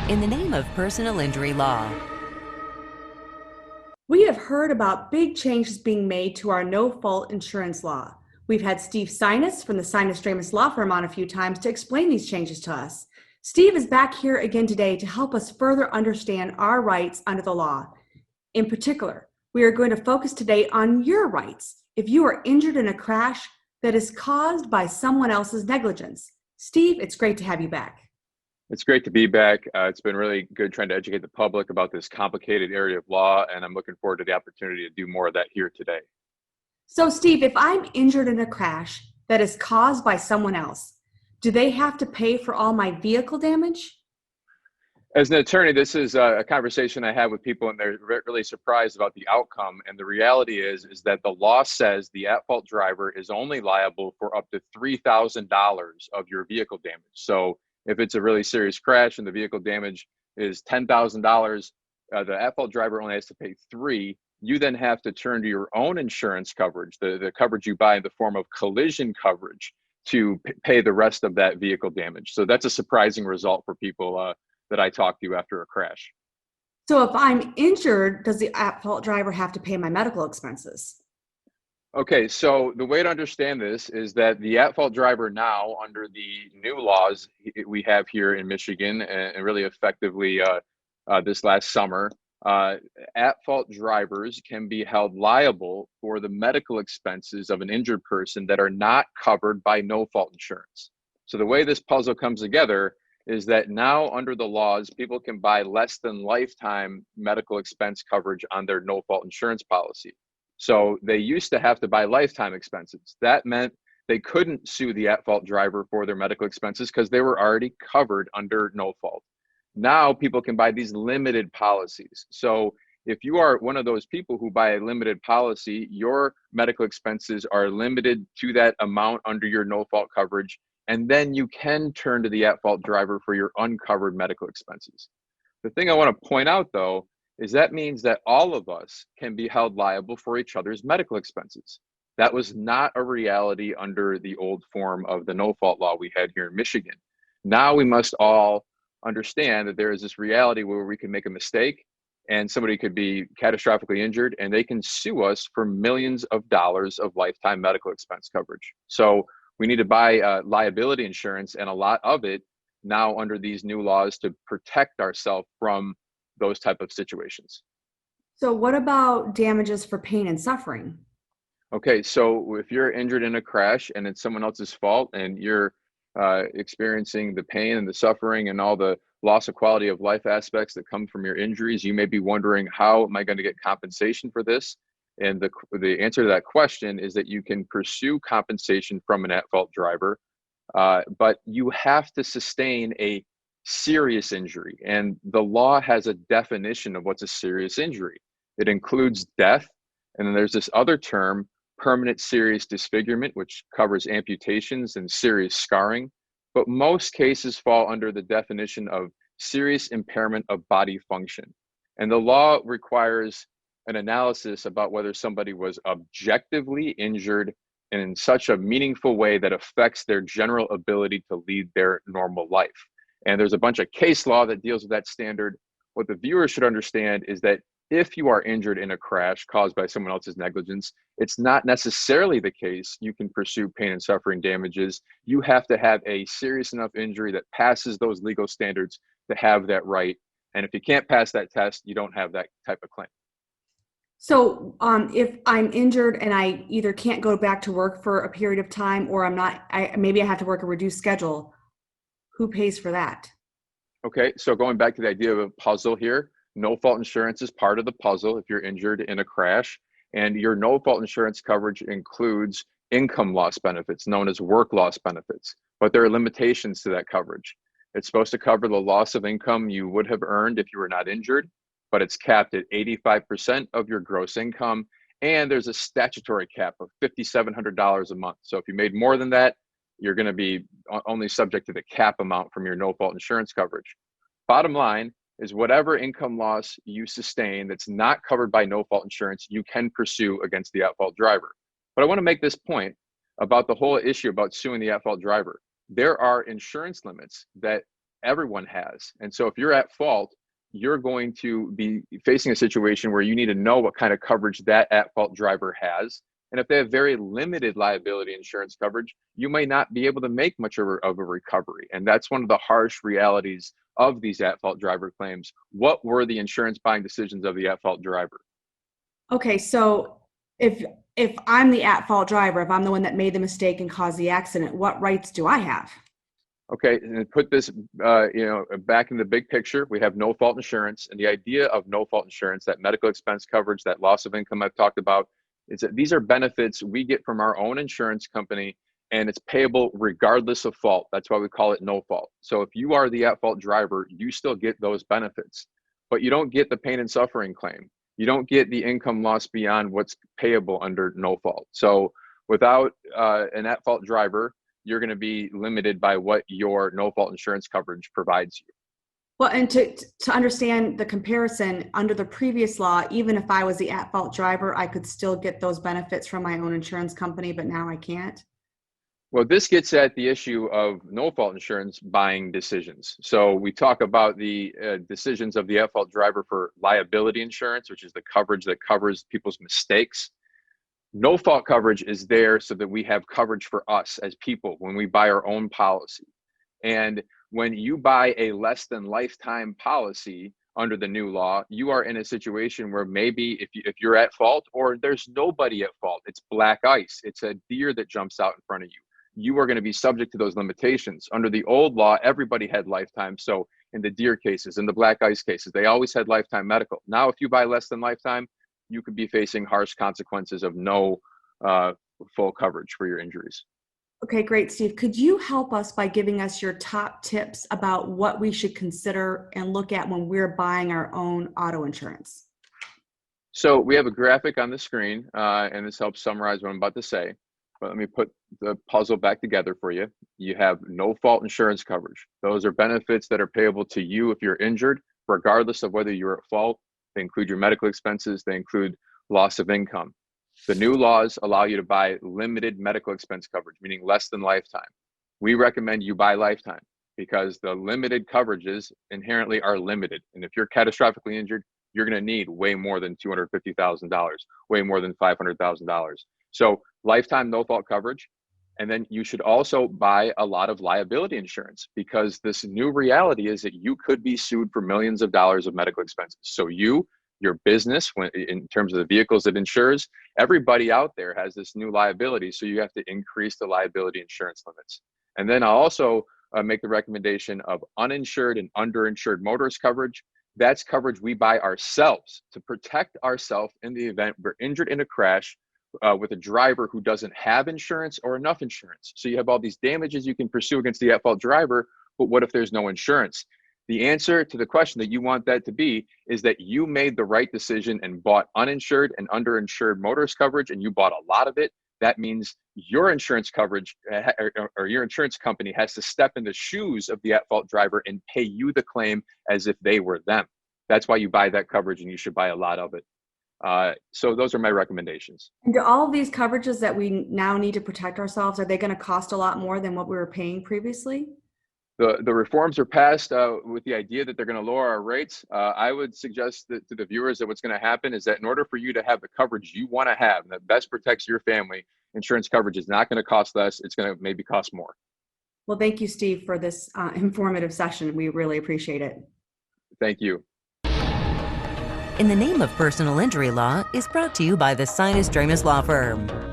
in the name of personal injury law. We have heard about big changes being made to our no-fault insurance law. We've had Steve Sinas from the Sinas Dramus Law Firm on a few times to explain these changes to us. Steve is back here again today to help us further understand our rights under the law. In particular, we are going to focus today on your rights if you are injured in a crash that is caused by someone else's negligence. Steve, it's great to have you back. It's great to be back. It's been really good trying to educate the public about this complicated area of law, and I'm looking forward to the opportunity to do more of that here today. So, Steve, if I'm injured in a crash that is caused by someone else, do they have to pay for all my vehicle damage? As an attorney, this is a conversation I have with people, and they're really surprised about the outcome. And the reality is that the law says the at-fault driver is only liable for up to $3,000 of your vehicle damage. So if it's a really serious crash and the vehicle damage is $10,000, the at-fault driver only has to pay $3,000. You then have to turn to your own insurance coverage, the coverage you buy in the form of collision coverage, to pay the rest of that vehicle damage. So that's a surprising result for people that I talk to after a crash. So if I'm injured, does the at-fault driver have to pay my medical expenses? Okay, so the way to understand this is that the at-fault driver now, under the new laws we have here in Michigan, and really effectively this last summer, at-fault drivers can be held liable for the medical expenses of an injured person that are not covered by no-fault insurance. So the way this puzzle comes together is that now under the laws, people can buy less than lifetime medical expense coverage on their no-fault insurance policy. So they used to have to buy lifetime expenses. That meant they couldn't sue the at-fault driver for their medical expenses because they were already covered under no-fault. Now people can buy these limited policies. So if you are one of those people who buy a limited policy, your medical expenses are limited to that amount under your no-fault coverage, and then you can turn to the at-fault driver for your uncovered medical expenses. The thing I want to point out, though, is that means that all of us can be held liable for each other's medical expenses. That was not a reality under the old form of the no-fault law we had here in Michigan. Now we must all understand that there is this reality where we can make a mistake and somebody could be catastrophically injured and they can sue us for millions of dollars of lifetime medical expense coverage. So we need to buy liability insurance, and a lot of it now under these new laws to protect ourselves from those type of situations. So what about damages for pain and suffering? Okay, so if you're injured in a crash and it's someone else's fault and you're experiencing the pain and the suffering and all the loss of quality of life aspects that come from your injuries, you may be wondering, how am I going to get compensation for this? And the answer to that question is that you can pursue compensation from an at-fault driver, but you have to sustain a serious injury. And the law has a definition of what's a serious injury. It includes death, and then there's this other term, permanent serious disfigurement, which covers amputations and serious scarring. But most cases fall under the definition of serious impairment of body function. And the law requires an analysis about whether somebody was objectively injured in such a meaningful way that affects their general ability to lead their normal life. And there's a bunch of case law that deals with that standard. What the viewer should understand is that if you are injured in a crash caused by someone else's negligence, it's not necessarily the case you can pursue pain and suffering damages. You have to have a serious enough injury that passes those legal standards to have that right. And if you can't pass that test, you don't have that type of claim. So if I'm injured and I either can't go back to work for a period of time, or maybe I have to work a reduced schedule, who pays for that? Okay, so going back to the idea of a puzzle here, no-fault insurance is part of the puzzle if you're injured in a crash, and your no-fault insurance coverage includes income loss benefits known as work loss benefits, but there are limitations to that coverage. It's supposed to cover the loss of income you would have earned if you were not injured, but it's capped at 85% of your gross income, and there's a statutory cap of $5,700 a month. So if you made more than that, you're going to be only subject to the cap amount from your no-fault insurance coverage. Bottom line is, whatever income loss you sustain that's not covered by no-fault insurance, you can pursue against the at-fault driver. But I want to make this point about the whole issue about suing the at-fault driver. There are insurance limits that everyone has. And so if you're at fault, you're going to be facing a situation where you need to know what kind of coverage that at-fault driver has. And if they have very limited liability insurance coverage, you may not be able to make much of a recovery. And that's one of the harsh realities of these at-fault driver claims. What were the insurance buying decisions of the at-fault driver? Okay, so if I'm the at-fault driver, if I'm the one that made the mistake and caused the accident, what rights do I have? Okay, and put this back in the big picture. We have no-fault insurance, and the idea of no-fault insurance, that medical expense coverage, that loss of income I've talked about, is that these are benefits we get from our own insurance company, and it's payable regardless of fault. That's why we call it no fault. So if you are the at-fault driver, you still get those benefits, but you don't get the pain and suffering claim. You don't get the income loss beyond what's payable under no fault. So without an at-fault driver, you're going to be limited by what your no-fault insurance coverage provides you. Well, and to understand the comparison, under the previous law, even if I was the at-fault driver, I could still get those benefits from my own insurance company, but now I can't? Well, this gets at the issue of no-fault insurance buying decisions. So we talk about the decisions of the at-fault driver for liability insurance, which is the coverage that covers people's mistakes. No-fault coverage is there so that we have coverage for us as people when we buy our own policy. And when you buy a less than lifetime policy under the new law, you are in a situation where maybe if you're at fault, or there's nobody at fault, it's black ice, it's a deer that jumps out in front of you, you are going to be subject to those limitations. Under the old law, everybody had lifetime. So in the deer cases, in the black ice cases, they always had lifetime medical. Now, if you buy less than lifetime, you could be facing harsh consequences of no full coverage for your injuries. Okay, great, Steve. Could you help us by giving us your top tips about what we should consider and look at when we're buying our own auto insurance? So we have a graphic on the screen, and this helps summarize what I'm about to say. But let me put the puzzle back together for you. You have no-fault insurance coverage. Those are benefits that are payable to you if you're injured, regardless of whether you're at fault. They include your medical expenses. They include loss of income. The new laws allow you to buy limited medical expense coverage, meaning less than lifetime. We recommend you buy lifetime because the limited coverages inherently are limited. And if you're catastrophically injured, you're going to need way more than $250,000, way more than $500,000. So lifetime no-fault coverage. And then you should also buy a lot of liability insurance, because this new reality is that you could be sued for millions of dollars of medical expenses. So your business, in terms of the vehicles it insures, everybody out there has this new liability. So you have to increase the liability insurance limits. And then I'll also make the recommendation of uninsured and underinsured motorist coverage. That's coverage we buy ourselves to protect ourselves in the event we're injured in a crash with a driver who doesn't have insurance or enough insurance. So you have all these damages you can pursue against the at-fault driver, but what if there's no insurance? The answer to the question that you want that to be is that you made the right decision and bought uninsured and underinsured motorist coverage, and you bought a lot of it. That means your insurance coverage or your insurance company has to step in the shoes of the at-fault driver and pay you the claim as if they were them. That's why you buy that coverage, and you should buy a lot of it. So those are my recommendations. And do all of these coverages that we now need to protect ourselves, are they going to cost a lot more than what we were paying previously? The reforms are passed with the idea that they're going to lower our rates. I would suggest that to the viewers that what's going to happen is that in order for you to have the coverage you want to have and that best protects your family, insurance coverage is not going to cost less. It's going to maybe cost more. Well, thank you, Steve, for this informative session. We really appreciate it. Thank you. In the Name of Personal Injury Law is brought to you by the Sinas Law Firm.